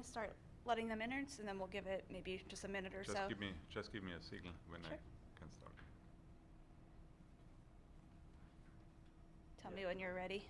going to start letting them in, and then we'll give it maybe just a minute or so. Just give me a signal when Sure. I can start. Tell me when you're ready.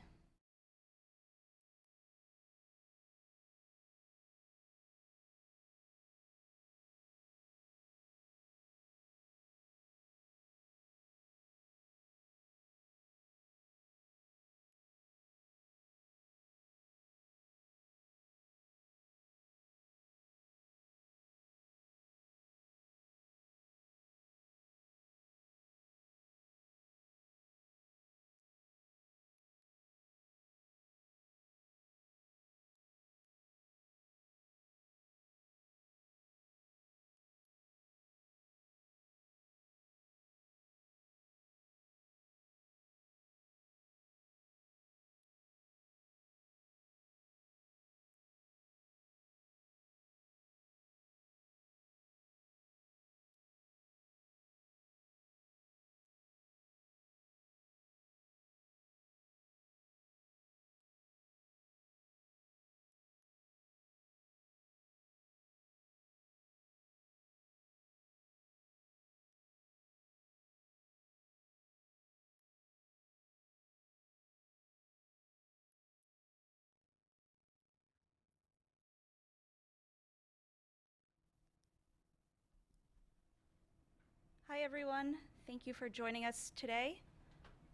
Hi, everyone. Thank you for joining us today.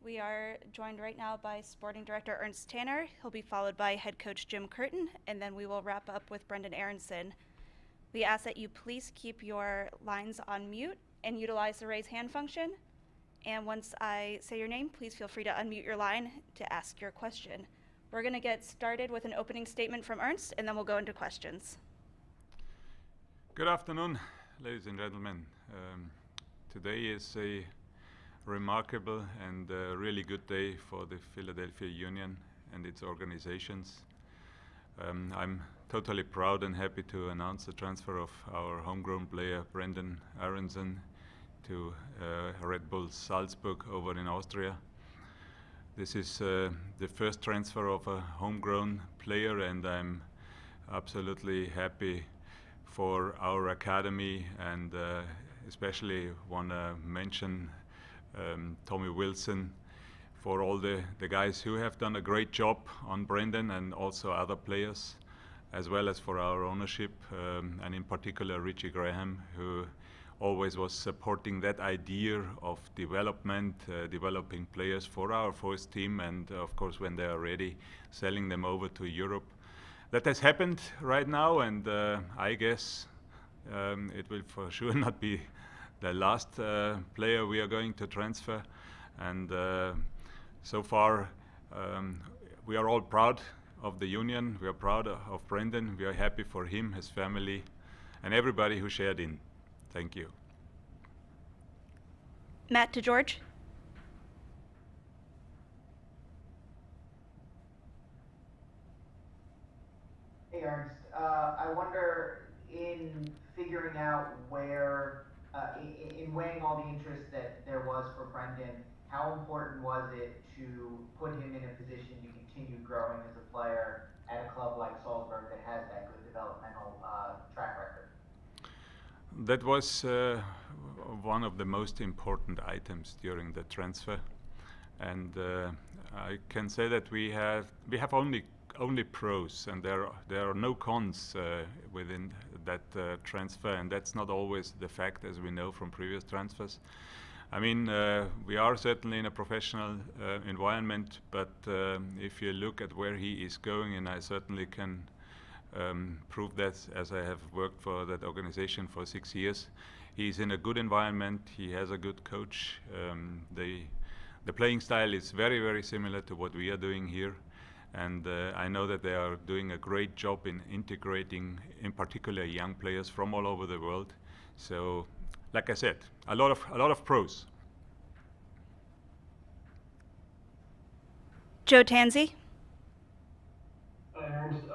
We are joined right now by Sporting Director Ernst Tanner. He'll be followed by Head Coach Jim Curtin, and then we will wrap up with Brendan Aaronson. We ask that you please keep your lines on mute and utilize the raise hand function. And once I say your name, please feel free to unmute your line to ask your question. We're going to get started with an opening statement from Ernst, and then we'll go into questions. Good afternoon, ladies and gentlemen. Today is a remarkable and really good day for the Philadelphia Union and its organizations. I'm totally proud and happy to announce the transfer of our homegrown player Brendan Aaronson to Red Bull Salzburg over in Austria. This is the first transfer of a homegrown player, and I'm absolutely happy for our academy, and especially want to mention Tommy Wilson, for all the guys who have done a great job on Brendan, and also other players, as well as for our ownership, and in particular Richie Graham, who always was supporting that idea of development, developing players for our first team, and of course when they are ready, selling them over to Europe. That has happened right now, and I guess it will for sure not be the last player we are going to transfer. And so far, we are all proud of the Union. We are proud of Brendan. We are happy for him, his family, and everybody who shared in. Thank you. Matt to George. Hey Ernst, I wonder, in figuring out where, in weighing all the interest that there was for Brendan, how important was it to put him in a position to continue growing as a player at a club like Salzburg that has that good developmental track record? That was one of the most important items during the transfer, and I can say that we have only pros, and there are no cons within that transfer, and that's not always the fact, as we know from previous transfers. I mean, we are certainly in a professional environment, but if you look at where he is going, and I certainly can prove that, as I have worked for that organization for 6 years, he's in a good environment. He has a good coach. The playing style is very, very similar to what we are doing here. And I know that they are doing a great job in integrating, in particular, young players from all over the world. So, like I said, a lot of pros. Joe Tanzi. Hi, Ernst.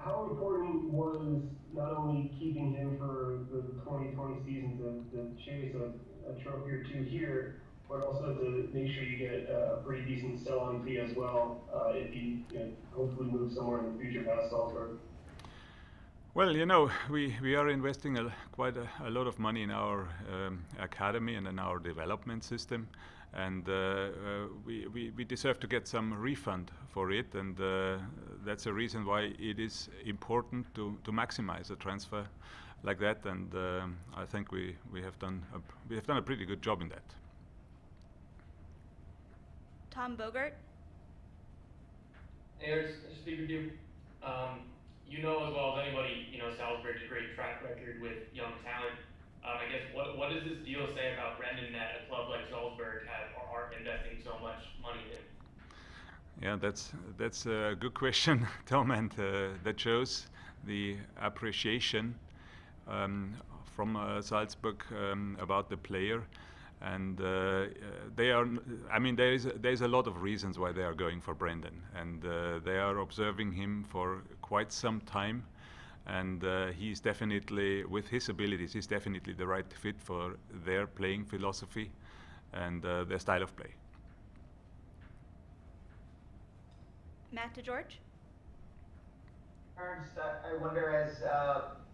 How important was not only keeping him for the 2020 season to chase a trophy or two here, but also to make sure you get a pretty decent sell-on fee as well if he hopefully moves somewhere in the future past Salzburg? Well, we are investing quite a lot of money in our academy and in our development system, and we deserve to get some refund for it, and that's a reason why it is important to maximize a transfer like that, and I think we have done a pretty good job in that. Tom Bogart. Hey, Aaron, nice to speak with you. You know as well as anybody, Salzburg's a great track record with young talent. I guess what does this deal say about Brendan that a club like Salzburg are investing so much money in? Yeah, that's a good question, Tom, and that shows the appreciation from Salzburg about the player. And they are. I mean, there's a lot of reasons why they are going for Brendan, and they are observing him for quite some time, and he's definitely, with his abilities, he's definitely the right fit for their playing philosophy and their style of play. Matt DeGeorge. Ernst, I wonder, as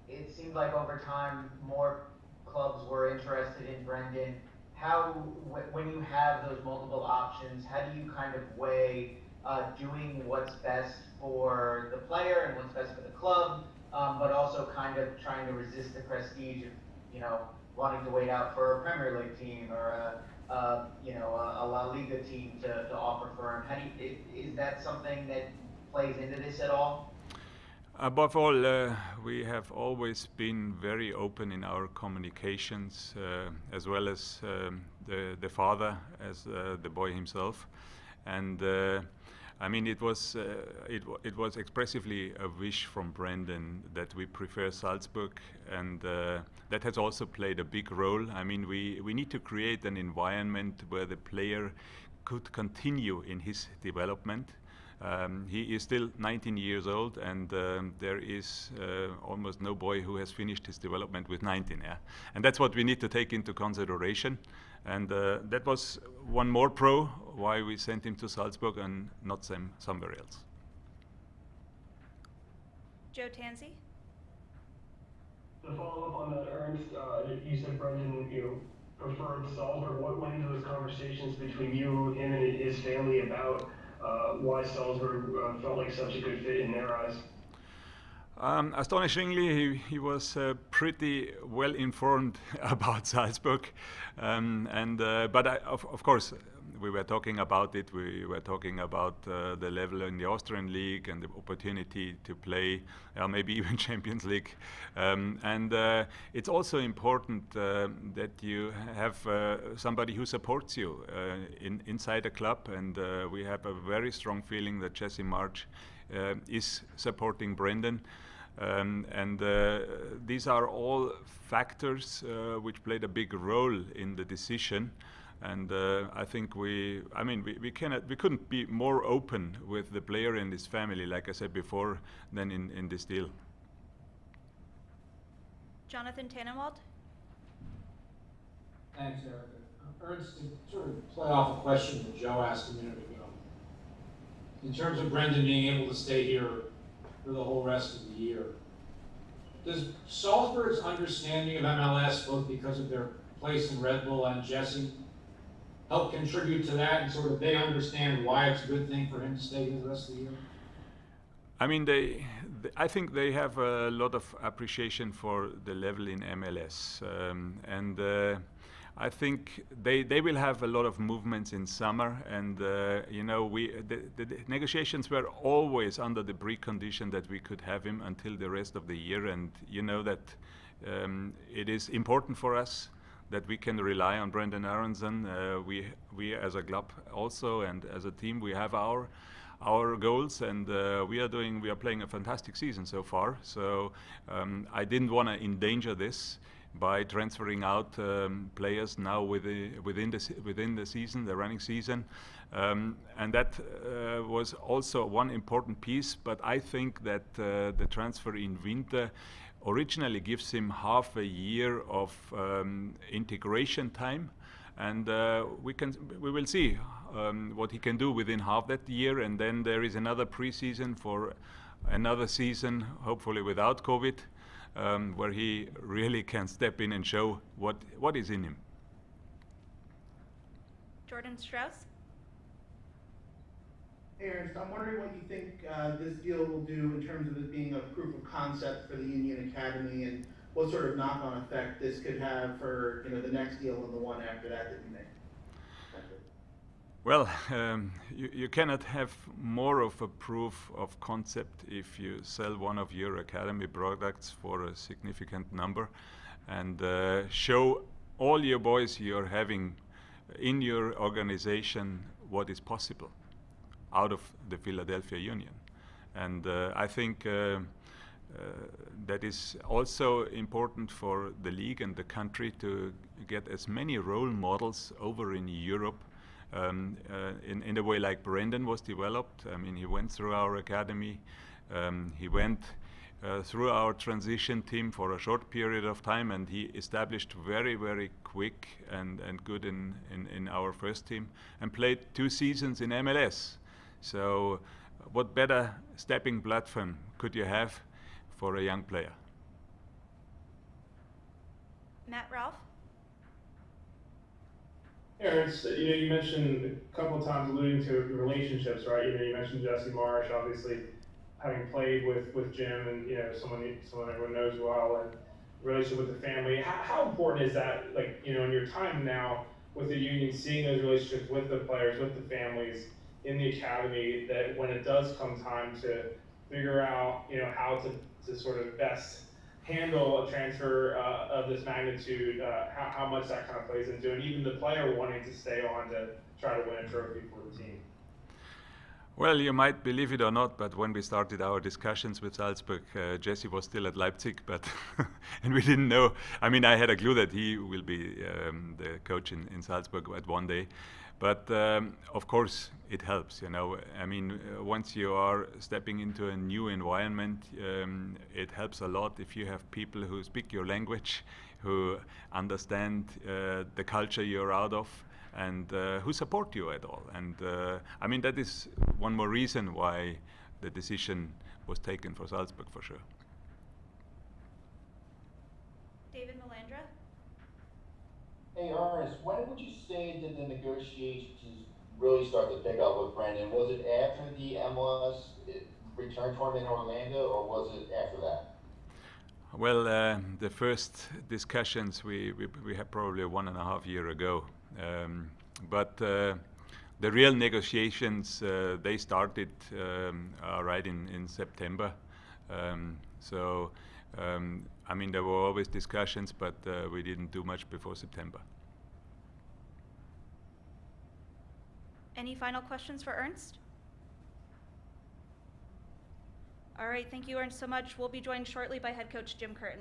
it seemed like over time more clubs were interested in Brendan, when you have those multiple options, how do you kind of weigh doing what's best for the player and what's best for the club, but also kind of trying to resist the prestige of, wanting to wait out for a Premier League team or a La Liga team to offer for him? Is that something that plays into this at all? Above all, we have always been very open in our communications, as well as the father, as the boy himself, and I mean it was expressively a wish from Brendan that we prefer Salzburg, and that has also played a big role. I mean, we need to create an environment where the player could continue in his development. He is still 19 years old, and there is almost no boy who has finished his development with 19. Yeah, and that's what we need to take into consideration. And that was one more pro why we sent him to Salzburg and not somewhere else. Joe Tansey. To follow up on that, Ernst, you said Brendan, preferred Salzburg. What went into those conversations between you, him, and his family about why Salzburg felt like such a good fit in their eyes? Astonishingly, he was pretty well informed about Salzburg, but of course, we were talking about it. We were talking about the level in the Austrian league and the opportunity to play, maybe even Champions League. And it's also important that you have somebody who supports you inside a club. And we have a very strong feeling that Jesse March is supporting Brendan. And these are all factors which played a big role in the decision. And I think we couldn't be more open with the player and his family, like I said before, than in this deal. Jonathan Tannenwald. Thanks, Erica. Ernst, to sort of play off a question that Joe asked a minute ago, in terms of Brendan being able to stay here for the whole rest of the year, does Salzburg's understanding of MLS, both because of their place in Red Bull and Jesse, help contribute to that, and sort of they understand why it's a good thing for him to stay here the rest of the year? I mean, I think they have a lot of appreciation for the level in MLS, and I think they will have a lot of movements in summer, and the negotiations were always under the precondition that we could have him until the rest of the year, and you know that it is important for us that we can rely on Brendan Aaronson. We as a club also, and as a team, we have our goals, and we are playing a fantastic season so far. So I didn't want to endanger this by transferring out players now within the season, the running season, and that was also one important piece. But I think that the transfer in winter originally gives him half a year of integration time, and we will see what he can do within half that year, and then there is another preseason for another season, hopefully without COVID, where he really can step in and show what is in him. Jordan Strauss. Hey, Ernst, I'm wondering what you think this deal will do in terms of it being a proof of concept for the Union Academy, and what sort of knock-on effect this could have for the next deal and the one after that you make. Thank you. Well, you cannot have more of a proof of concept if you sell one of your academy products for a significant number and show all your boys you're having in your organization what is possible out of the Philadelphia Union. And I think that is also important for the league and the country to get as many role models over in Europe in a way like Brendan was developed. I mean, he went through our academy, he went through our transition team for a short period of time, and he established very quick and good in our first team and played 2 seasons in MLS. So what better stepping platform could you have for a young player? Matt Ralph. Aaron's, you mentioned a couple of times alluding to the relationships, right? You mentioned Jesse Marsh, obviously having played with Jim, and someone everyone knows well, and relationship with the family. How important is that? Like, in your time now with the Union, seeing those relationships with the players, with the families in the academy, that when it does come time to figure out, how to sort of best handle a transfer of this magnitude, how much that kind of plays into it, even the player wanting to stay on to try to win a trophy for the team. Well, you might believe it or not, but when we started our discussions with Salzburg, Jesse was still at Leipzig, but and we didn't know. I mean, I had a clue that he will be the coach in Salzburg at one day. But of course, it helps, I mean, once you are stepping into a new environment, it helps a lot if you have people who speak your language, who understand the culture you're out of, and who support you at all. And I mean, that is one more reason why the decision was taken for Salzburg, for sure. David Melandra. Hey, Ernest, when would you say did the negotiations really start to pick up with Brendan? Was it after the MLS return tournament in Orlando, or was it after that? Well, the first discussions we had probably 1.5 years ago. But the real negotiations, they started right in September. I mean, there were always discussions, but we didn't do much before September. Any final questions for Ernst? All right, thank you, Ernst, so much. We'll be joined shortly by head coach Jim Curtin.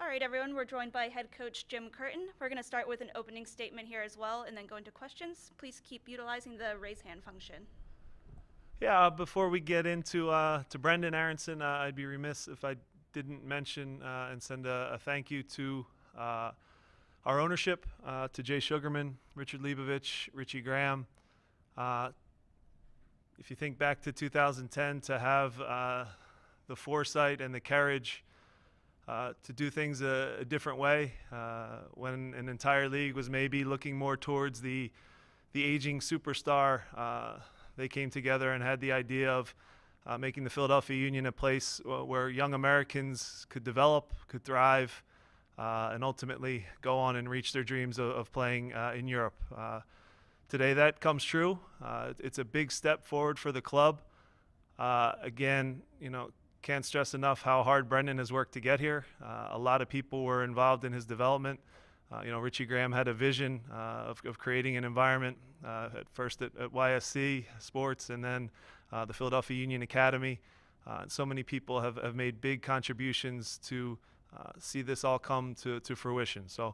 All right, everyone, we're joined by head coach Jim Curtin. We're going to start with an opening statement here as well and then go into questions. Please keep utilizing the raise hand function. Yeah, before we get into to Brendan Aaronson, I'd be remiss if I didn't mention and send a thank you to our ownership, to Jay Sugarman, Richard Leibovich, Richie Graham. If you think back to 2010, to have the foresight and the courage to do things a different way when an entire league was maybe looking more towards the aging superstar, they came together and had the idea of making the Philadelphia Union a place where young Americans could develop, could thrive, and ultimately go on and reach their dreams of playing in Europe. Today that comes true. It's a big step forward for the club. Again, can't stress enough how hard Brendan has worked to get here. A lot of people were involved in his development. Richie Graham had a vision of creating an environment, at first at YSC Sports and then the Philadelphia Union Academy. And so many people have made big contributions to see this all come to fruition. So,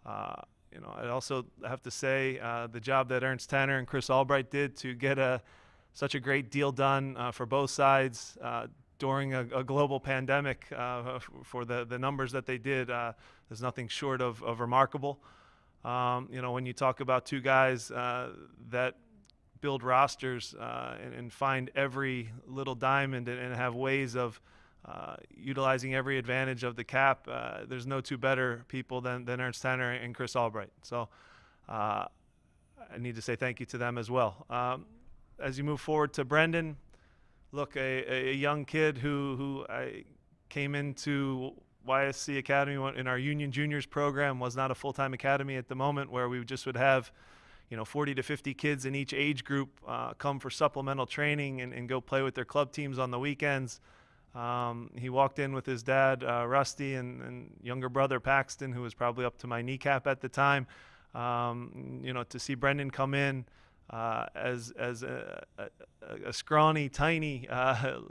I also have to say the job that Ernst Tanner and Chris Albright did to get such a great deal done for both sides during a global pandemic for the numbers that they did is nothing short of remarkable. When you talk about two guys that build rosters and find every little diamond and have ways of utilizing every advantage of the cap, there's no two better people than Ernst Tanner and Chris Albright. So I need to say thank you to them as well. As you move forward to Brendan, look, a young kid who I came into YSC Academy in our Union Juniors program, was not a full-time academy at the moment, where we just would have 40 to 50 kids in each age group come for supplemental training and go play with their club teams on the weekends. He walked in with his dad, Rusty, and younger brother, Paxton, who was probably up to my kneecap at the time. To see Brendan come in as a scrawny, tiny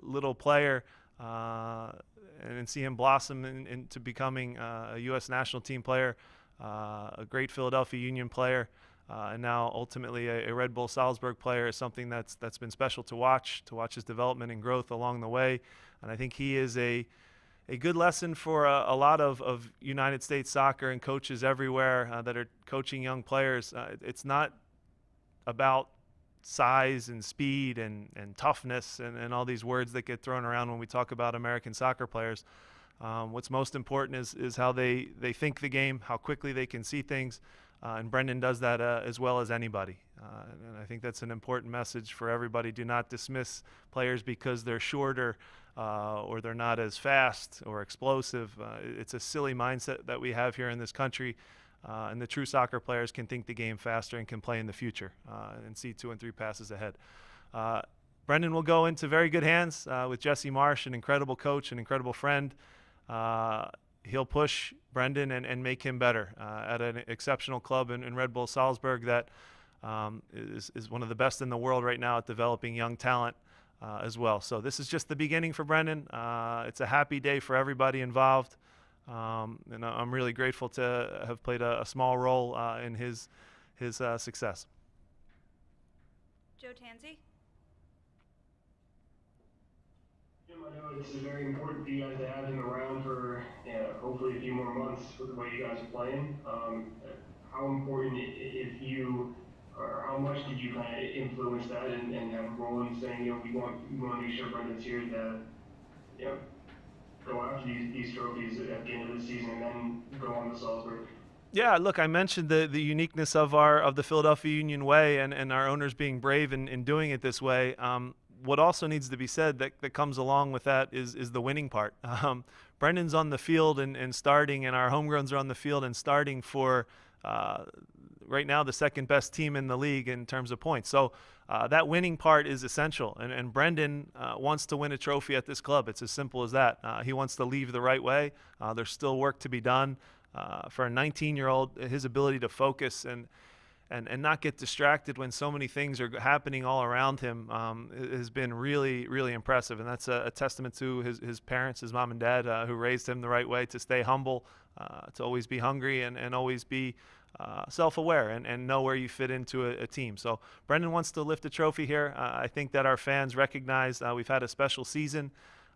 little player and see him blossom into becoming a U.S. national team player, a great Philadelphia Union player, and now ultimately a Red Bull Salzburg player is something that's been special to watch his development and growth along the way. And I think he is a good lesson for a lot of United States soccer and coaches everywhere that are coaching young players. It's not about size and speed and toughness and all these words that get thrown around when we talk about American soccer players. What's most important is how they think the game, how quickly they can see things, and Brendan does that as well as anybody. And I think that's an important message for everybody. Do not dismiss players because they're shorter or they're not as fast or explosive. It's a silly mindset that we have here in this country. And the true soccer players can think the game faster and can play in the future and see 2 and 3 passes ahead. Brendan will go into very good hands with Jesse Marsh, an incredible coach, an incredible friend. He'll push Brendan and make him better at an exceptional club in Red Bull Salzburg that is one of the best in the world right now at developing young talent as well. So this is just the beginning for Brendan. It's a happy day for everybody involved. And I'm really grateful to have played a small role in his success. Joe Tansey. Jim, I know it's very important for you guys to have him around for hopefully a few more months with the way you guys are playing. How important, if you, or how much did you kind of influence that and have a role in saying, we want to make sure Brendan's here to, go after these trophies at the end of the season and then go on to Salzburg? Yeah, look, I mentioned the uniqueness of the Philadelphia Union way and our owners being brave in doing it this way. What also needs to be said that comes along with that is the winning part. Brendan's on the field and starting, and our homegrowns are on the field and starting for right now the second best team in the league in terms of points. So that winning part is essential, and Brendan wants to win a trophy at this club. It's as simple as that. He wants to leave the right way. There's still work to be done. For a 19-year-old, his ability to focus and and not get distracted when so many things are happening all around him has been really, really impressive. And that's a testament to his parents, his mom and dad, who raised him the right way, to stay humble, to always be hungry and always be self-aware and know where you fit into a team. So Brendan wants to lift a trophy here. I think that our fans recognize we've had a special season.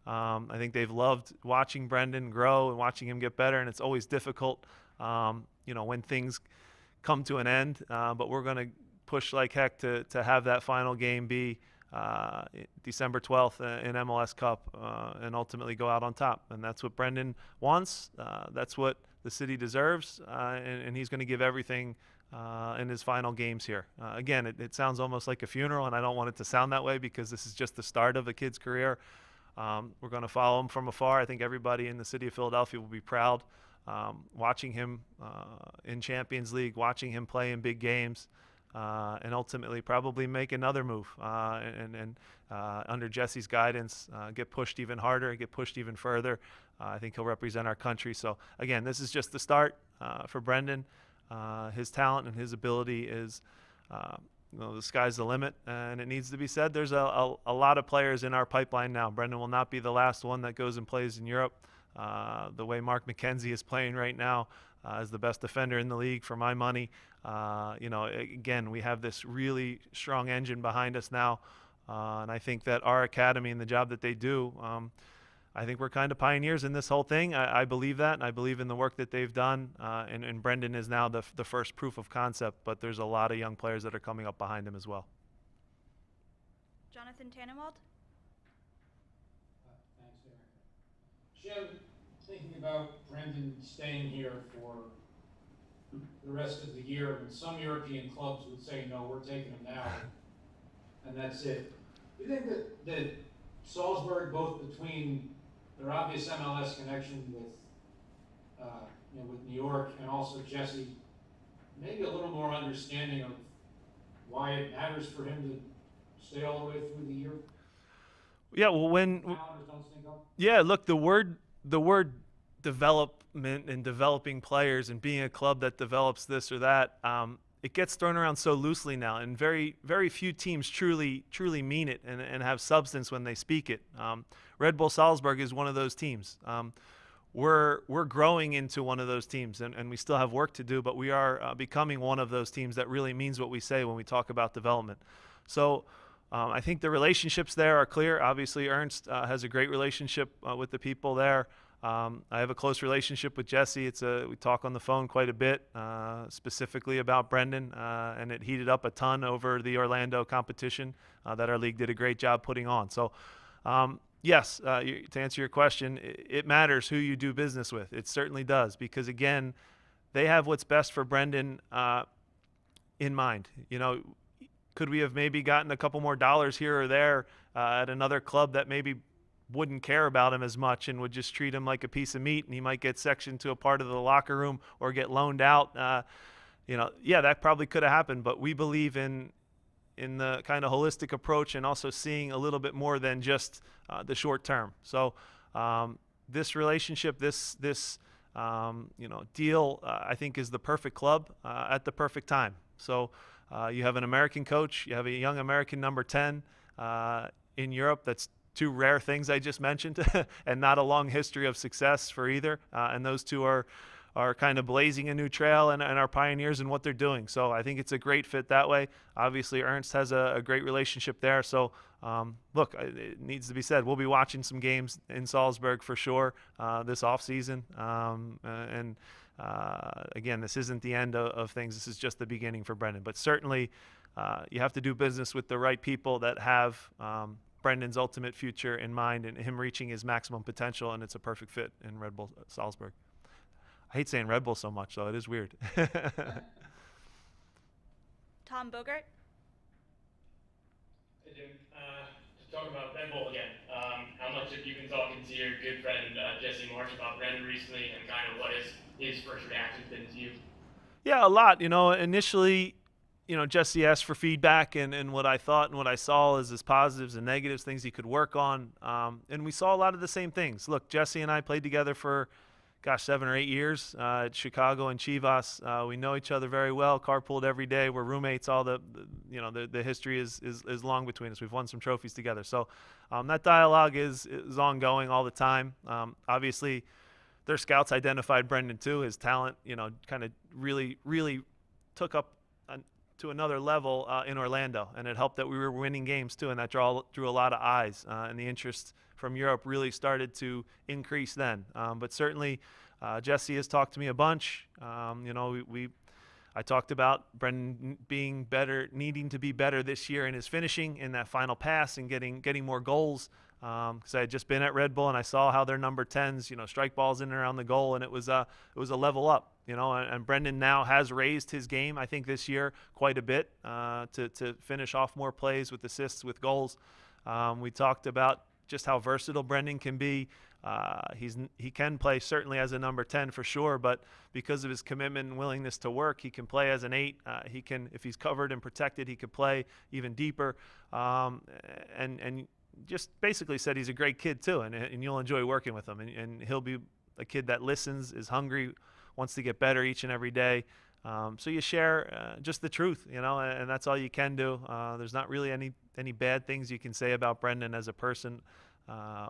I think they've loved watching Brendan grow and watching him get better, and it's always difficult, when things come to an end. But we're going to push like heck to have that final game be December 12th in MLS Cup and ultimately go out on top. And that's what Brendan wants. That's what the city deserves, and he's going to give everything in his final games here. Again, it sounds almost like a funeral, and I don't want it to sound that way because this is just the start of a kid's career. We're going to follow him from afar. I think everybody in the city of Philadelphia will be proud watching him in Champions League, watching him play in big games, and ultimately probably make another move and under Jesse's guidance, get pushed even harder, get pushed even further. I think he'll represent our country. So again, this is just the start for Brendan. His talent and his ability is, the sky's the limit. And it needs to be said, there's a lot of players in our pipeline now. Brendan will not be the last one that goes and plays in Europe. The way Mark McKenzie is playing right now as the best defender in the league for my money. Again, we have this really strong engine behind us now. And I think that our academy and the job that they do, I think we're kind of pioneers in this whole thing. I believe that, and I believe in the work that they've done. And Brendan is now the first proof of concept, but there's a lot of young players that are coming up behind him as well. Jonathan Tannenwald? Thanks, Aaron. Jim, thinking about Brendan staying here for the rest of the year, and some European clubs would say, no, we're taking him now, and that's it. Do you think that Salzburg, both between their obvious MLS connection with New York and also Jesse, maybe a little more understanding of why it matters for him to stay all the way through the year? Yeah, well, look, the word development and developing players and being a club that develops this or that, it gets thrown around so loosely now, and very, very few teams truly mean it and have substance when they speak it. Red Bull Salzburg is one of those teams. We're growing into one of those teams, and we still have work to do, but we are becoming one of those teams that really means what we say when we talk about development. So I think the relationships there are clear. Obviously, Ernst has a great relationship with the people there. I have a close relationship with Jesse. We talk on the phone quite a bit, specifically about Brendan, and it heated up a ton over the Orlando competition that our league did a great job putting on. So, yes, to answer your question, it matters who you do business with. It certainly does, because again, they have what's best for Brendan in mind. Could we have maybe gotten a couple more dollars here or there at another club that maybe wouldn't care about him as much and would just treat him like a piece of meat, and he might get sectioned to a part of the locker room or get loaned out? Yeah, that probably could have happened, but we believe in the kind of holistic approach and also seeing a little bit more than just the short term. So this relationship, this deal, I think is the perfect club at the perfect time. So you have an American coach, you have a young American number 10 in Europe. That's two rare things I just mentioned, and not a long history of success for either. And those two are kind of blazing a new trail and are pioneers in what they're doing. So I think it's a great fit that way. Obviously, Ernst has a great relationship there. So look, it needs to be said, we'll be watching some games in Salzburg for sure this offseason. Again, this isn't the end of things. This is just the beginning for Brendan. But certainly, you have to do business with the right people that have Brendan's ultimate future in mind and him reaching his maximum potential, and it's a perfect fit in Red Bull Salzburg. I hate saying Red Bull so much, though. It is weird. Tom Bogart? Hey, Jim. To talk about Red Bull again, how much have you been talking to your good friend Jesse Marsh about Brendan recently, and kind of what his first reaction been to you? Yeah, a lot. Initially, Jesse asked for feedback and what I thought and what I saw as his positives and negatives, things he could work on. And we saw a lot of the same things. Look, Jesse and I played together for, 7 or 8 years at Chicago and Chivas. We know each other very well, carpooled every day. We're roommates. All the history is long between us. We've won some trophies together. So that dialogue is ongoing all the time. Obviously, their scouts identified Brendan too. His talent, kind of really took up to another level in Orlando, and it helped that we were winning games too, and that drew a lot of eyes, and the interest from Europe really started to increase then. But certainly, Jesse has talked to me a bunch. I talked about Brendan being better, needing to be better this year in his finishing, in that final pass, and getting more goals. Because I had just been at Red Bull and I saw how their number 10s, strike balls in and around the goal, and it was a level up. And Brendan now has raised his game, I think, this year quite a bit to finish off more plays with assists, with goals. We talked about just how versatile Brendan can be. He can play certainly as a number 10 for sure, but because of his commitment and willingness to work, he can play as an 8. He can, if he's covered and protected, he could play even deeper. And just basically said he's a great kid too, and you'll enjoy working with him. And he'll be a kid that listens, is hungry, wants to get better each and every day. So you share just the truth, and that's all you can do. There's not really any bad things you can say about Brendan as a person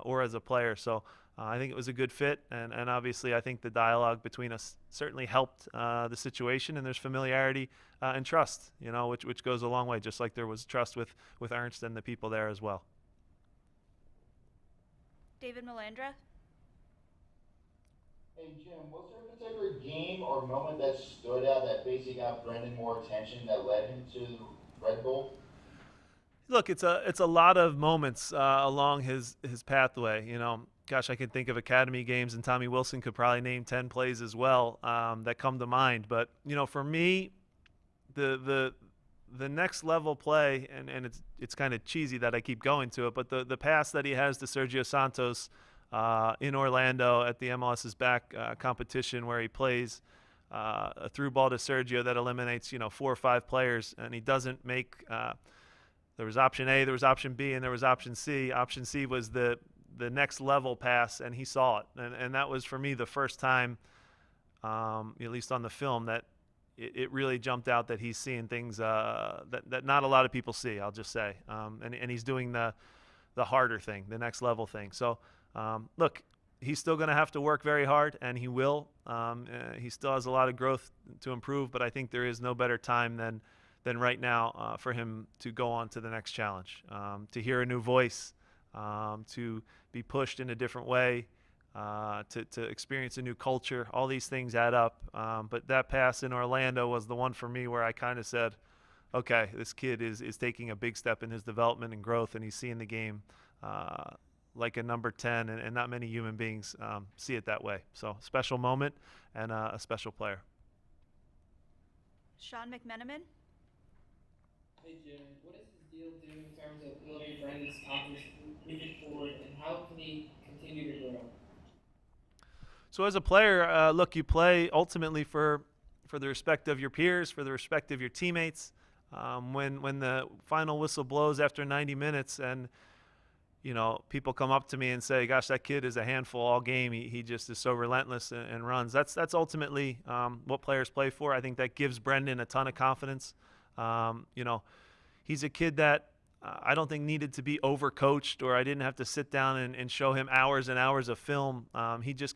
or as a player. So I think it was a good fit, and obviously I think the dialogue between us certainly helped the situation, and there's familiarity and trust, which goes a long way, just like there was trust with Ernst and the people there as well. David Melandra. Hey Jim, was there a particular game or moment that stood out that basically got Brendan more attention that led him to Red Bull? Look, it's a lot of moments along his pathway. I can think of academy games, and Tommy Wilson could probably name 10 plays as well that come to mind. But for me, the next level play, and it's kind of cheesy that I keep going to it, but the pass that he has to Sergio Santos in Orlando at the MLS's back competition, where he plays a through ball to Sergio that eliminates 4 or 5 players, and he doesn't make. There was option A, there was option B, and there was option C. Option C was the next level pass, and he saw it, and that was for me the first time, at least on the film, that it really jumped out that he's seeing things that not a lot of people see, I'll just say. And he's doing the harder thing, the next level thing. So, look, he's still going to have to work very hard, and he will. He still has a lot of growth to improve, but I think there is no better time than right now for him to go on to the next challenge, to hear a new voice, to be pushed in a different way, to experience a new culture. All these things add up. But that pass in Orlando was the one for me where I kind of said, okay, this kid is taking a big step in his development and growth, and he's seeing the game like a number 10, and not many human beings see it that way. So special moment and a special player. Sean McMenamin. Hey Jim, what does this deal do in terms of building Brendan's confidence moving forward, and how can he continue to grow? So as a player, look, you play ultimately for the respect of your peers, for the respect of your teammates. When the final whistle blows after 90 minutes and people come up to me and say, gosh, that kid is a handful all game. He just is so relentless and runs. That's ultimately what players play for. I think that gives Brendan a ton of confidence. He's a kid that I don't think needed to be overcoached, or I didn't have to sit down and show him hours and hours of film. He just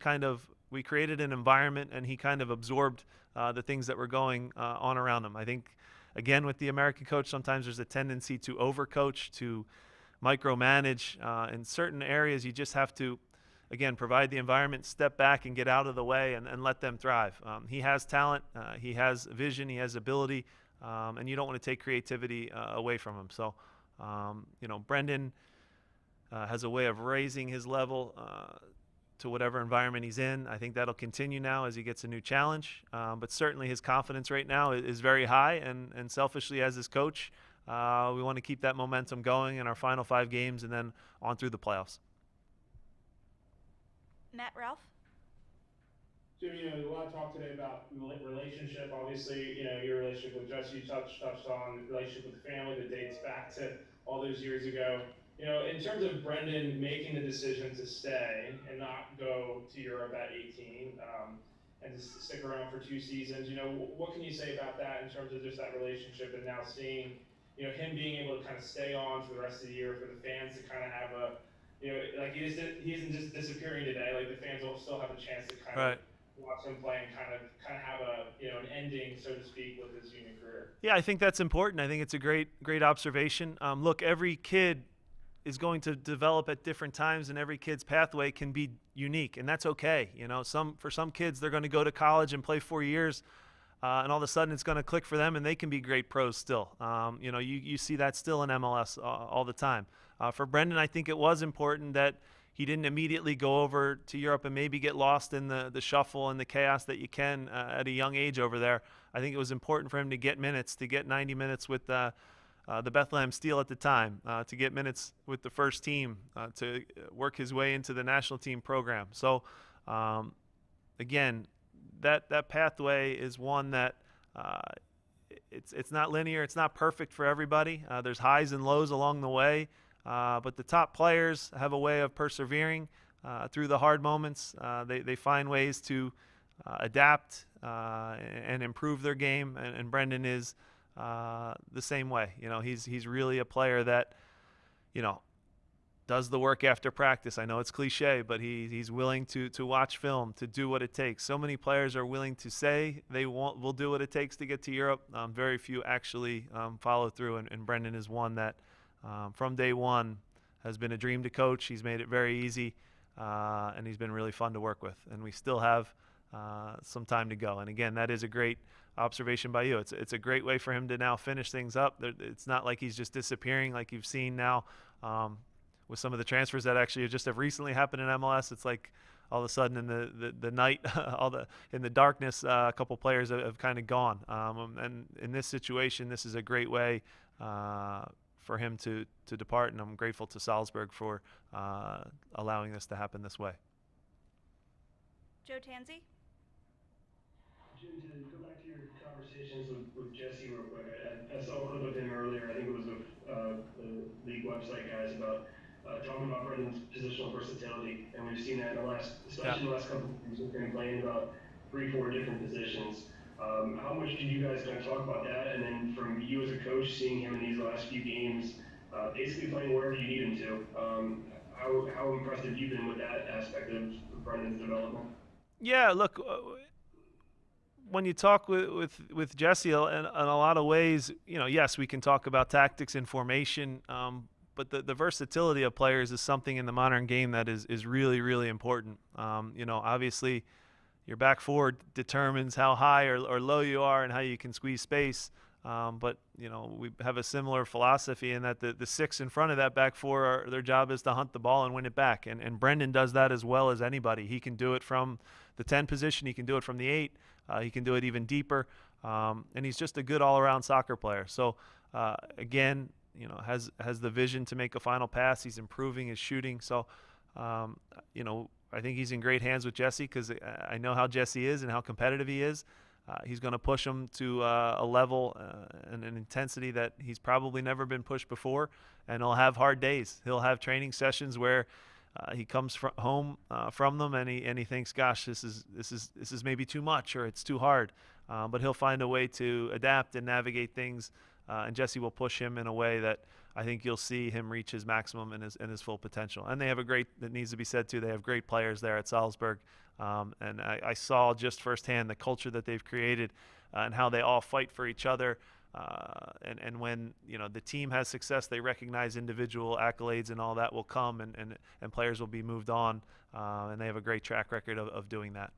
we created an environment, and he kind of absorbed the things that were going on around him. I think, again, with the American coach, sometimes there's a tendency to overcoach, to micromanage. In certain areas, you just have to, again, provide the environment, step back and get out of the way and let them thrive. He has talent, he has vision, he has ability, and you don't want to take creativity away from him. So, Brendan has a way of raising his level to whatever environment he's in. I think that'll continue now as he gets a new challenge. But certainly his confidence right now is very high, and selfishly as his coach, we want to keep that momentum going in our final 5 games and then on through the playoffs. Matt Ralph. Jim, a lot of talk today about relationship. Obviously, your relationship with Jesse, you touched on the relationship with the family that dates back to all those years ago. In terms of Brendan making the decision to stay and not go to Europe at 18, and to stick around for 2 seasons, what can you say about that in terms of just that relationship and now seeing, him being able to kind of stay on for the rest of the year, for the fans to kind of have a, like he isn't just disappearing today. Like the fans will still have a chance to kind of watch him play and kind of have a, an ending, so to speak, with his Union career. Yeah, I think that's important. I think it's a great observation. Look, every kid is going to develop at different times, and every kid's pathway can be unique, and that's okay. For some kids, they're going to go to college and play 4 years, and all of a sudden it's going to click for them, and they can be great pros still. You see that still in MLS all the time. For Brendan, I think it was important that he didn't immediately go over to Europe and maybe get lost in the shuffle and the chaos that you can at a young age over there. I think it was important for him to get minutes, to get 90 minutes with the Bethlehem Steel at the time, to get minutes with the first team, to work his way into the national team program. So, again, that pathway is one that it's not linear. It's not perfect for everybody. There's highs and lows along the way, but the top players have a way of persevering through the hard moments. They find ways to adapt and improve their game, and Brendan is the same way. He's really a player that, does the work after practice. I know it's cliche, but he's willing to watch film, to do what it takes. So many players are willing to say they will do what it takes to get to Europe. Very few actually follow through, and Brendan is one that from day one has been a dream to coach. He's made it very easy, and he's been really fun to work with. And we still have some time to go. And again, that is a great observation by you. It's a great way for him to now finish things up. It's not like he's just disappearing like you've seen now with some of the transfers that actually just have recently happened in MLS. It's like all of a sudden in the night, in the darkness, a couple players have kind of gone. And in this situation, this is a great way for him to depart, and I'm grateful to Salzburg for allowing this to happen this way. Joe Tanzi? Jim, to go back to your conversations with Jesse real quick, I saw a clip of him earlier. I think it was with the league website guys about talking about Brendan's positional versatility, and we've seen that in the last, especially in the last couple of years, with him playing about 3-4 different positions. How much did you guys kind of talk about that? And then from you as a coach, seeing him in these last few games, basically playing wherever you need him to, how impressed have you been with that aspect of Brendan's development? Yeah, look, when you talk with Jesse, in a lot of ways, yes, we can talk about tactics and formation, but the versatility of players is something in the modern game that is really, really important. Obviously, your back four determines how high or low you are and how you can squeeze space. But we have a similar philosophy in that the six in front of that back four, their job is to hunt the ball and win it back. And Brendan does that as well as anybody. He can do it from the 10 position. He can do it from the 8. He can do it even deeper. And he's just a good all-around soccer player. So again, has the vision to make a final pass. He's improving his shooting. So I think he's in great hands with Jesse, because I know how Jesse is and how competitive he is. He's going to push him to a level and an intensity that he's probably never been pushed before, and he'll have hard days. He'll have training sessions where he comes home from them and he thinks, "Gosh, this is maybe too much, or it's too hard." But he'll find a way to adapt and navigate things, and Jesse will push him in a way that I think you'll see him reach his maximum and his full potential. And they have that needs to be said too, they have great players there at Salzburg. And I saw just firsthand the culture that they've created and how they all fight for each other. And when the team has success, they recognize individual accolades, and all that will come, and players will be moved on. And they have a great track record of doing that.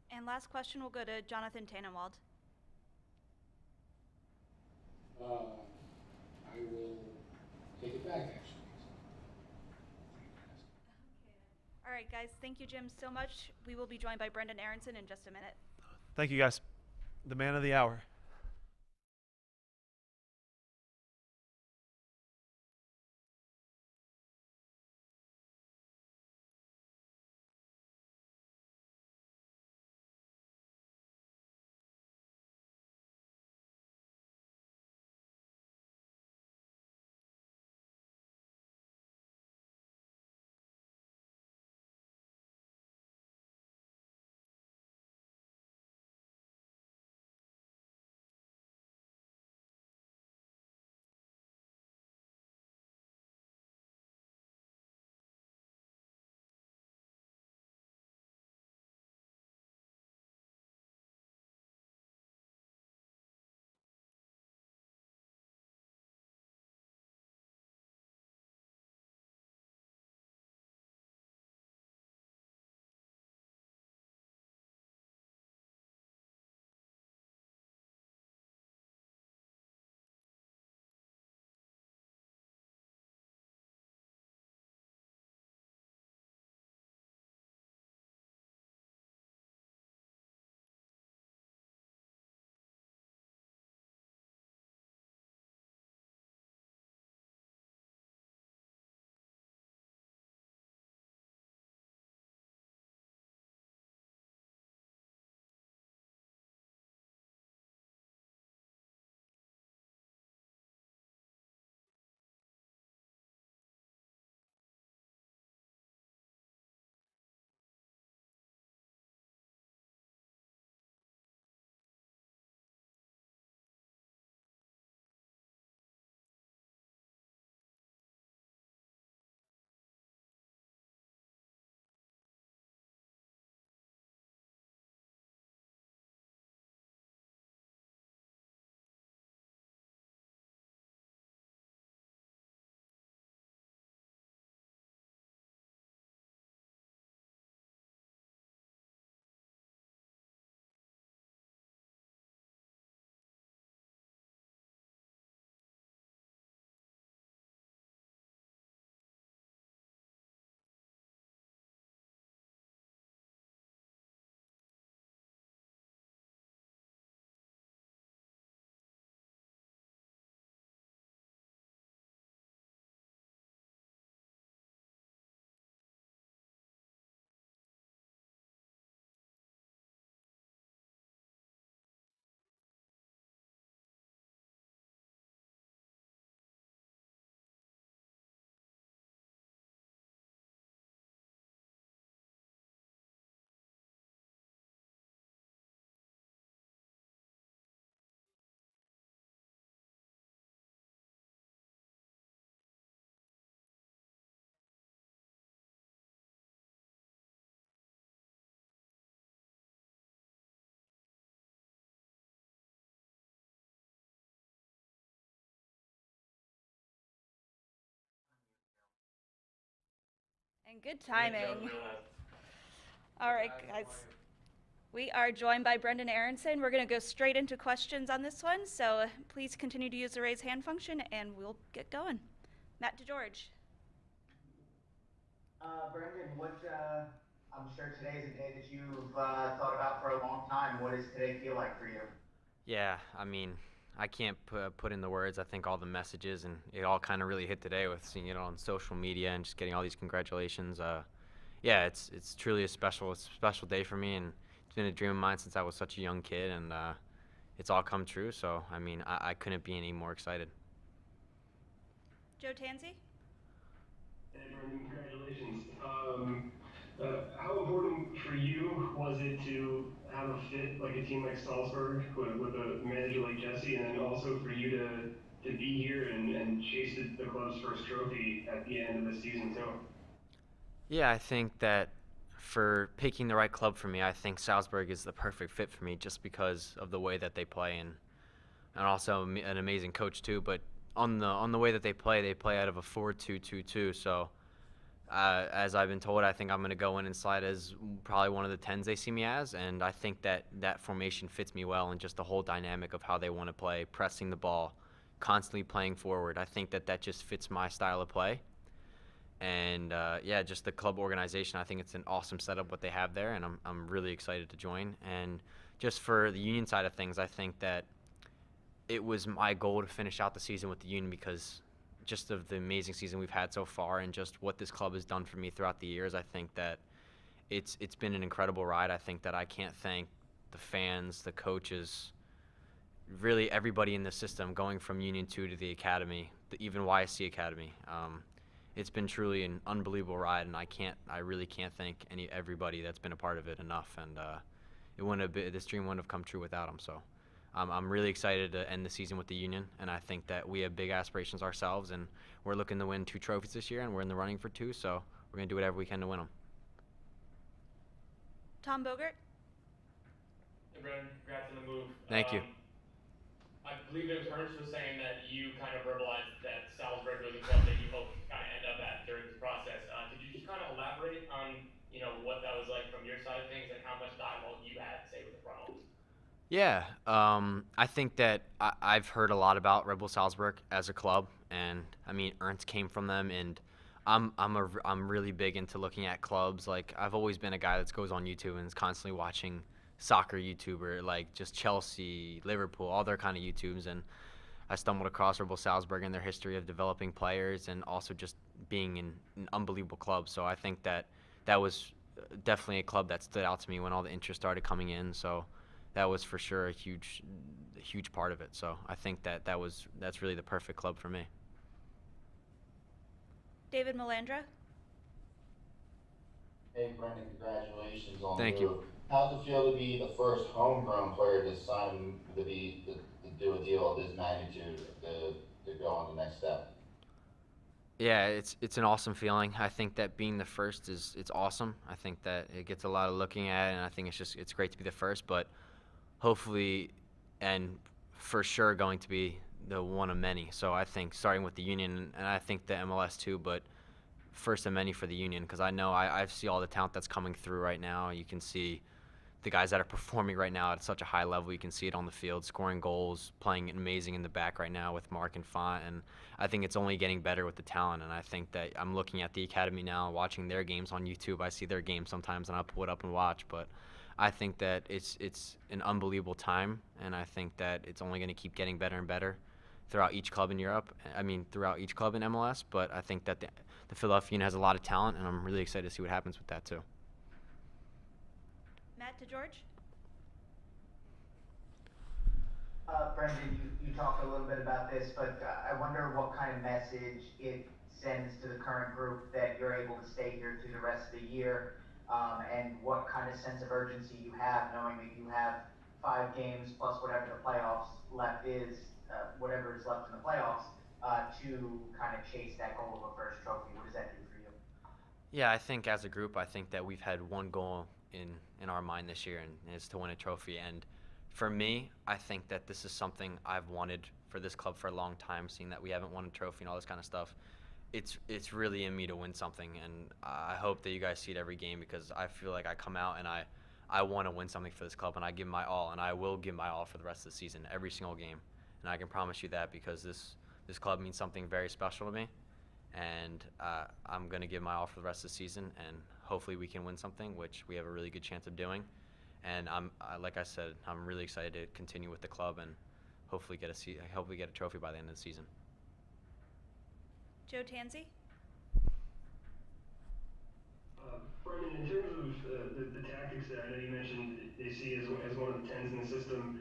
And last question will go to Jonathan Tannenwald. I will take it back, actually. All right, guys. Thank you, Jim, so much. We will be joined by Brendan Aaronson in just a minute. Thank you, guys. The man of the hour. And good Joe's timing. wheelhouse. All right, guys. We are joined by Brendan Aaronson. We're going to go straight into questions on this one, so please continue to use the raise hand function, and we'll get going. Matt DeGeorge. Brendan, I'm sure today's a day that you've thought about for a long time. What does today feel like for you? Yeah, I mean, I can't put in the words. I think all the messages and it all kind of really hit today with seeing it on social media and just getting all these congratulations. Yeah, it's truly a special day for me, and it's been a dream of mine since I was such a young kid, and it's all come true. So I mean, I couldn't be any more excited. Joe Tansey. Hey, Brendan, congratulations. How important for you was it to have a fit like a team like Salzburg with a manager like Jesse, and then also for you to be here and chase the club's first trophy at the end of the season too? Yeah, I think that for picking the right club for me, I think Salzburg is the perfect fit for me just because of the way that they play and also an amazing coach too. But on the way that they play out of a 4-2-2-2. So as I've been told, I think I'm going to go in and slide as probably one of the 10s they see me as, and I think that formation fits me well, and just the whole dynamic of how they want to play, pressing the ball, constantly playing forward. I think that just fits my style of play. And yeah, just the club organization, I think it's an awesome setup what they have there, and I'm really excited to join. And just for the Union side of things, I think that it was my goal to finish out the season with the Union because just of the amazing season we've had so far and just what this club has done for me throughout the years. I think that it's been an incredible ride. I think that I can't thank the fans, the coaches, really everybody in the system going from Union 2 to the academy, even YSC Academy. It's been truly an unbelievable ride, and I really can't thank everybody that's been a part of it enough. And this dream wouldn't have come true without them. So I'm really excited to end the season with the Union, and I think that we have big aspirations ourselves, and we're looking to win 2 trophies this year, and we're in the running for 2. So we're gonna do whatever we can to win them. Tom Bogert. Hey, Brendan, congrats on the move. Thank you. I believe it was Ernst was saying that you kind of verbalized that Salzburg was a club that you hoped to kind of end up at during this process. Could you just kind of elaborate on, what that was like from your side of things and how much dialogue you had, say, with the front office? Yeah, I think that I've heard a lot about Red Bull Salzburg as a club, and I mean Ernst came from them, and I'm really big into looking at clubs. Like I've always been a guy that goes on YouTube and is constantly watching soccer YouTuber, like just Chelsea, Liverpool, all their kind of YouTubes, and I stumbled across Red Bull Salzburg and their history of developing players and also just being an unbelievable club. So I think that was definitely a club that stood out to me when all the interest started coming in. So that was for sure a huge part of it. So I think that's really the perfect club for me. David Melandra. Hey, Brendan, congratulations on Thank the you. move. How's it feel to be the first homegrown player to sign to do a deal of this magnitude to go on the next step? Yeah, it's an awesome feeling. I think that being the first it's awesome. I think that it gets a lot of looking at, and I think it's great to be the first, but hopefully and for sure going to be the one of many. So I think starting with the Union, and I think the MLS too, but first of many for the Union, because I know I see all the talent that's coming through right now. You can see the guys that are performing right now at such a high level. You can see it on the field, scoring goals, playing amazing in the back right now with Mark and Font, and I think it's only getting better with the talent. And I think that I'm looking at the academy now, watching their games on YouTube. I see their games sometimes, and I'll pull it up and watch, but I think that it's an unbelievable time, and I think that it's only going to keep getting better and better throughout each club in Europe. I mean, throughout each club in MLS, but I think that the Philadelphia Union has a lot of talent, and I'm really excited to see what happens with that too. Matt DeGeorge. Brendan, you talked a little bit about this, but I wonder what kind of message it sends to the current group that you're able to stay here through the rest of the year, and what kind of sense of urgency you have knowing that you have 5 games plus whatever the playoffs left is, whatever is left in the playoffs, to kind of chase that goal of a first trophy. What does that do for you? Yeah, I think as a group, I think that we've had one goal in our mind this year, and it's to win a trophy. And for me, I think that this is something I've wanted for this club for a long time, seeing that we haven't won a trophy and all this kind of stuff. it's really in me to win something, and I hope that you guys see it every game because I feel like I come out and I want to win something for this club, and I give my all, and I will give my all for the rest of the season, every single game, and I can promise you that because this club means something very special to me, and I'm gonna give my all for the rest of the season, and hopefully we can win something, which we have a really good chance of doing, and like I said, I'm really excited to continue with the club and hopefully get a trophy by the end of the season. Joe Tansey? Brendan, in terms of the tactics that I know you mentioned they see as one of the 10s in the system,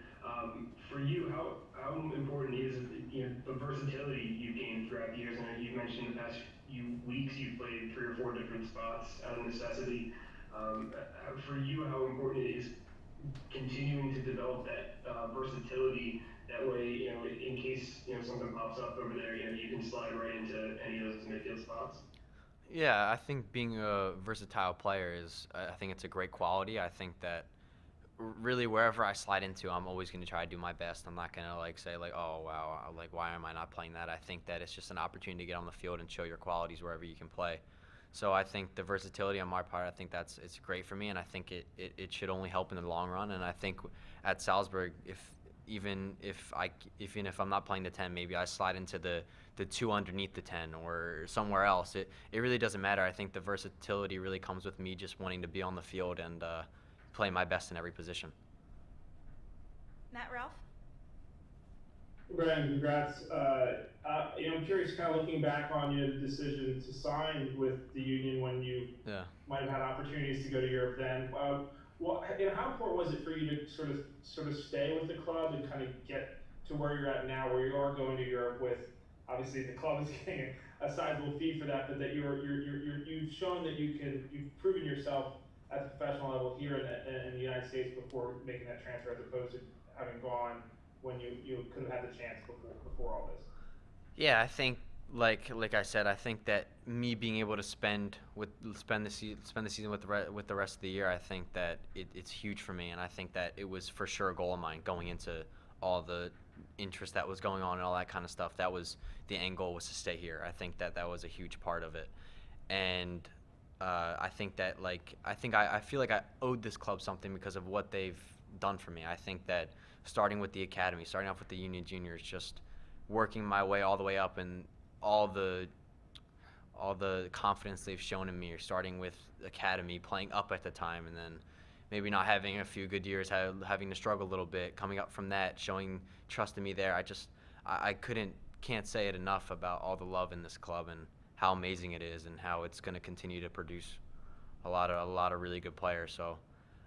for you, how important is the versatility you've gained throughout the years? I know you've mentioned in the past few weeks you've played 3 or 4 different spots out of necessity. For you, how important it is continuing to develop that versatility? That way, in case something pops up over there, you can slide right into any of those midfield spots. Yeah, I think being a versatile player I think it's a great quality. I think that really wherever I slide into, I'm always going to try to do my best. I'm not going to say oh wow, why am I not playing that? I think that it's just an opportunity to get on the field and show your qualities wherever you can play. So I think the versatility on my part, I think it's great for me, and I think it should only help in the long run. And I think at Salzburg, even if I'm not playing the 10, maybe I slide into the 2 underneath the 10 or somewhere else. It really doesn't matter. I think the versatility really comes with me just wanting to be on the field and play my best in every position. Matt Ralph? Brandon, congrats. I'm curious, kind of looking back on the decision to sign with the Union when you might have had opportunities to go to Europe then. How important was it for you to sort of stay with the club and kind of get to where you're at now, where you are going to Europe with, obviously the club is getting a sizable fee for that, but that you've shown that you've proven yourself at the professional level here in the United States before making that transfer, as opposed to having gone when you could have had the chance before all this. Yeah, I think like I said, I think that me being able to spend the season with the rest of the year, I think that it's huge for me, and I think that it was for sure a goal of mine going into all the interest that was going on and all that kind of stuff. That was the end goal, was to stay here. I think that was a huge part of it, and I think that I feel like I owed this club something because of what they've done for me. I think that starting with the academy, starting off with the Union Juniors, just working my way all the way up, and all the confidence they've shown in me, or starting with academy, playing up at the time, and then maybe not having a few good years, having to struggle a little bit, coming up from that, showing trust in me there. I can't say it enough about all the love in this club and how amazing it is, and how it's going to continue to produce a lot of really good players. So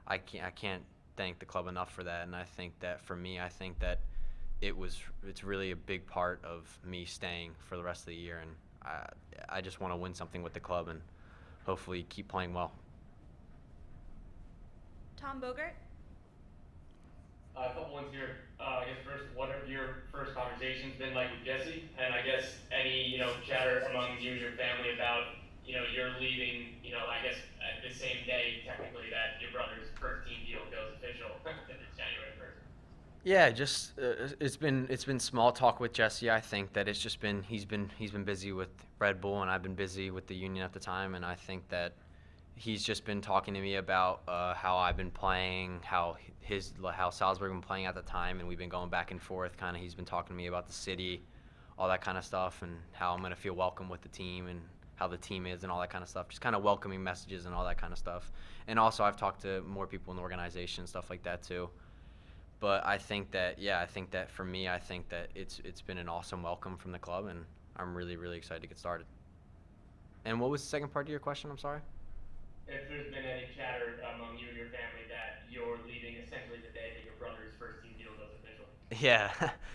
I can't thank the club enough for that. And I think that for me, I think that it's really a big part of me staying for the rest of the year, and I just want to win something with the club and hopefully keep playing well. Tom Bogert? A couple ones here. I guess first, what have your first conversations been like with Jesse? And I guess any chatter among you and your family about you're leaving, I guess at the same day technically that your brother's first team deal goes official. It's January 1st. Yeah, just it's been small talk with Jesse. I think that it's just been he's been busy with Red Bull, and I've been busy with the Union at the time, and I think that he's just been talking to me about how I've been playing, how Salzburg been playing at the time, and we've been going back and forth. Kind of, he's been talking to me about the city, all that kind of stuff, and how I'm gonna feel welcome with the team, and how the team is, and all that kind of stuff. Just kind of welcoming messages and all that kind of stuff. And also, I've talked to more people in the organization, stuff like that too. But I think that for me, I think that it's been an awesome welcome from the club, and I'm really, really excited to get started. And what was the second part of your question? I'm sorry. If there's been any chatter among you and your family that you're leaving essentially the day that your brother's first team deal goes official. Yeah,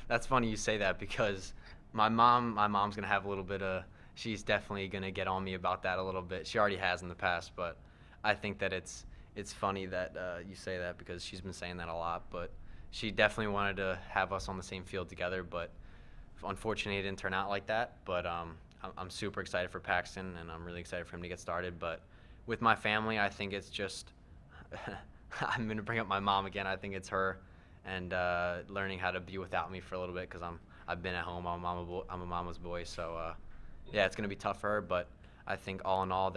that's funny you say that, because my mom's gonna have a little bit of. She's definitely gonna get on me about that a little bit. She already has in the past, but I think that it's funny that you say that, because she's been saying that a lot. But she definitely wanted to have us on the same field together, but unfortunately it didn't turn out like that. But I'm super excited for Paxton, and I'm really excited for him to get started. But with my family, I think it's just I'm gonna bring up my mom again. I think it's her, and learning how to be without me for a little bit, because I've been at home. I'm a mama's boy, so yeah, it's going to be tough for her, but I think all in all,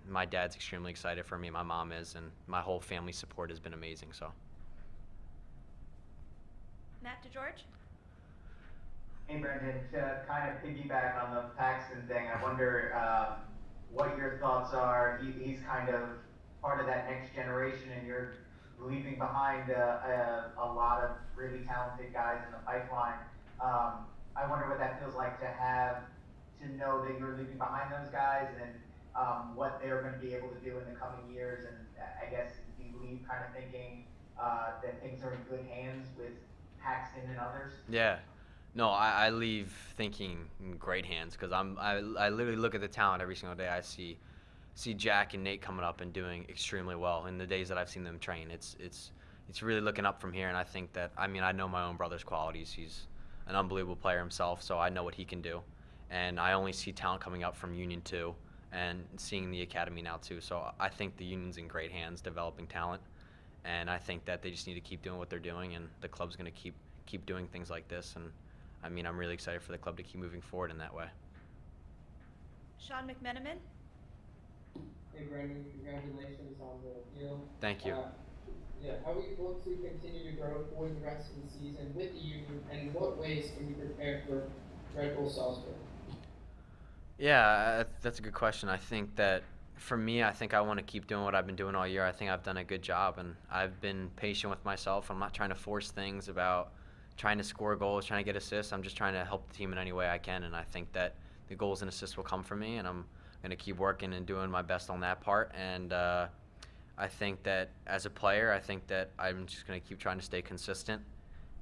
my dad's extremely excited for me, my mom is, and my whole family support has been amazing. So. Matt DeGeorge? Hey, Brendan, to kind of piggyback on the Paxton thing, I wonder what your thoughts are. He's kind of part of that next generation, and you're leaving behind a lot of really talented guys in the pipeline. I wonder what that feels like to know that you're leaving behind those guys and what they're going to be able to do in the coming years. And I guess do you leave kind of thinking that things are in good hands with Paxton and others? Yeah. No, I leave thinking in great hands because I literally look at the talent every single day. I see Jack and Nate coming up and doing extremely well in the days that I've seen them train. It's really looking up from here, and I think that I know my own brother's qualities. He's an unbelievable player himself, so I know what he can do, and I only see talent coming up from Union 2 and seeing the academy now too. So I think the Union's in great hands developing talent, and I think that they just need to keep doing what they're doing, and the club's going to keep doing things like this. And I'm really excited for the club to keep moving forward in that way. Sean McMenamin? Hey, Brendan, congratulations on the deal. Thank you. How will you look to continue to grow for the rest of the season with the Union, and in what ways can you prepare for Red Bull Salzburg? Yeah, that's a good question. I think that for me, I think I want to keep doing what I've been doing all year. I think I've done a good job, and I've been patient with myself. I'm not trying to force things about trying to score goals, trying to get assists. I'm just trying to help the team in any way I can, and I think that the goals and assists will come from me, and I'm going to keep working and doing my best on that part. And I think that as a player, I think that I'm just going to keep trying to stay consistent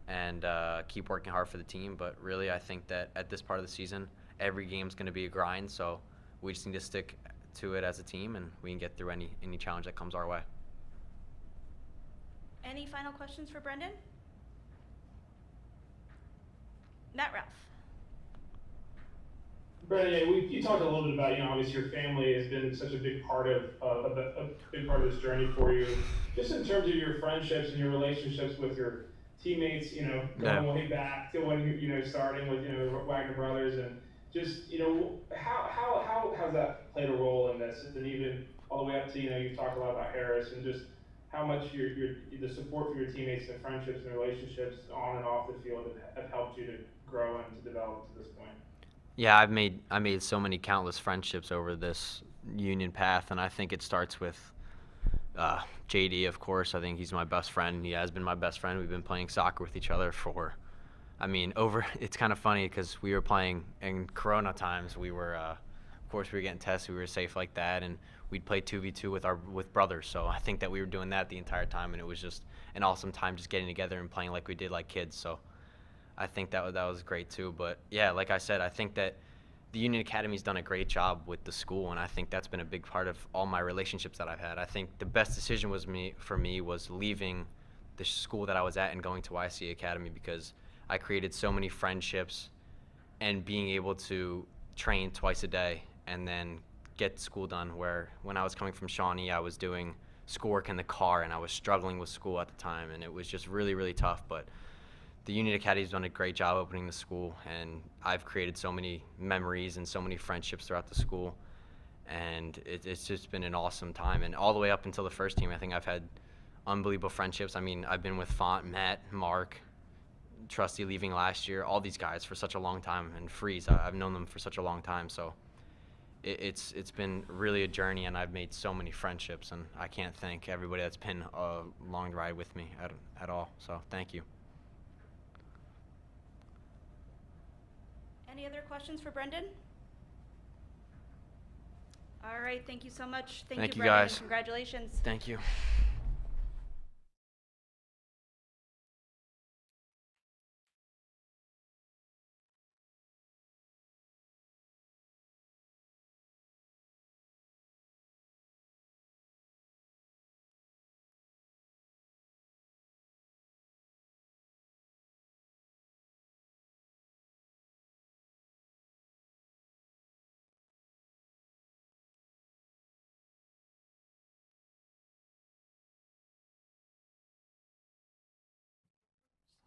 and keep working hard for the team. But really, I think that at this part of the season, every game's going to be a grind, so we just need to stick to it as a team, and we can get through any challenge that comes our way. Any final questions for Brendan? Matt Ralph. Brendan, you talked a little bit about, obviously your family has been such a big part of this journey for you. Just in terms of your friendships and your relationships with your teammates, going way back to when you starting with Wagner Brothers, and just how has that played a role in this, and even all the way up to you've talked a lot about Harris, and just how much the support for your teammates and friendships and relationships on and off the field have helped you to grow and to develop to this point. Yeah, I made so many countless friendships over this Union path, and I think it starts with JD, of course. I think he's my best friend. He has been my best friend. We've been playing soccer with each other for, it's kind of funny because we were playing in Corona times. We were, of course, we were getting tested. We were safe like that, and we'd play 2v2 with brothers. So I think that we were doing that the entire time, and it was just an awesome time just getting together and playing like we did like kids. So I think that was great too. But yeah, like I said, I think that the Union Academy's done a great job with the school, and I think that's been a big part of all my relationships that I've had. I think the best decision for me was leaving the school that I was at and going to YC Academy, because I created so many friendships, and being able to train twice a day and then get school done, where when I was coming from Shawnee, I was doing schoolwork in the car, and I was struggling with school at the time, and it was just really, really tough. But the Union Academy's done a great job opening the school, and I've created so many memories and so many friendships throughout the school, and it's just been an awesome time. And all the way up until the first team, I think I've had unbelievable friendships. I've been with Font, Matt, Mark, Trusty leaving last year, all these guys for such a long time, and Freeze, I've known them for such a long time. So it's been really a journey, and I've made so many friendships, and I can't thank everybody that's been a long ride with me at all. So thank you. Any other questions for Brendan? All right, thank you so much. Thank you, Brendan. Guys. Congratulations. Thank you.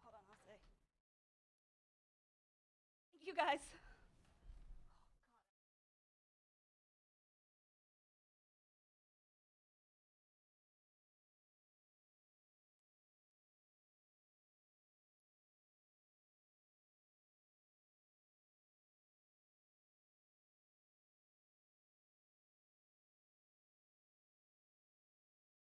Hold on, I'll say. Thank you, guys.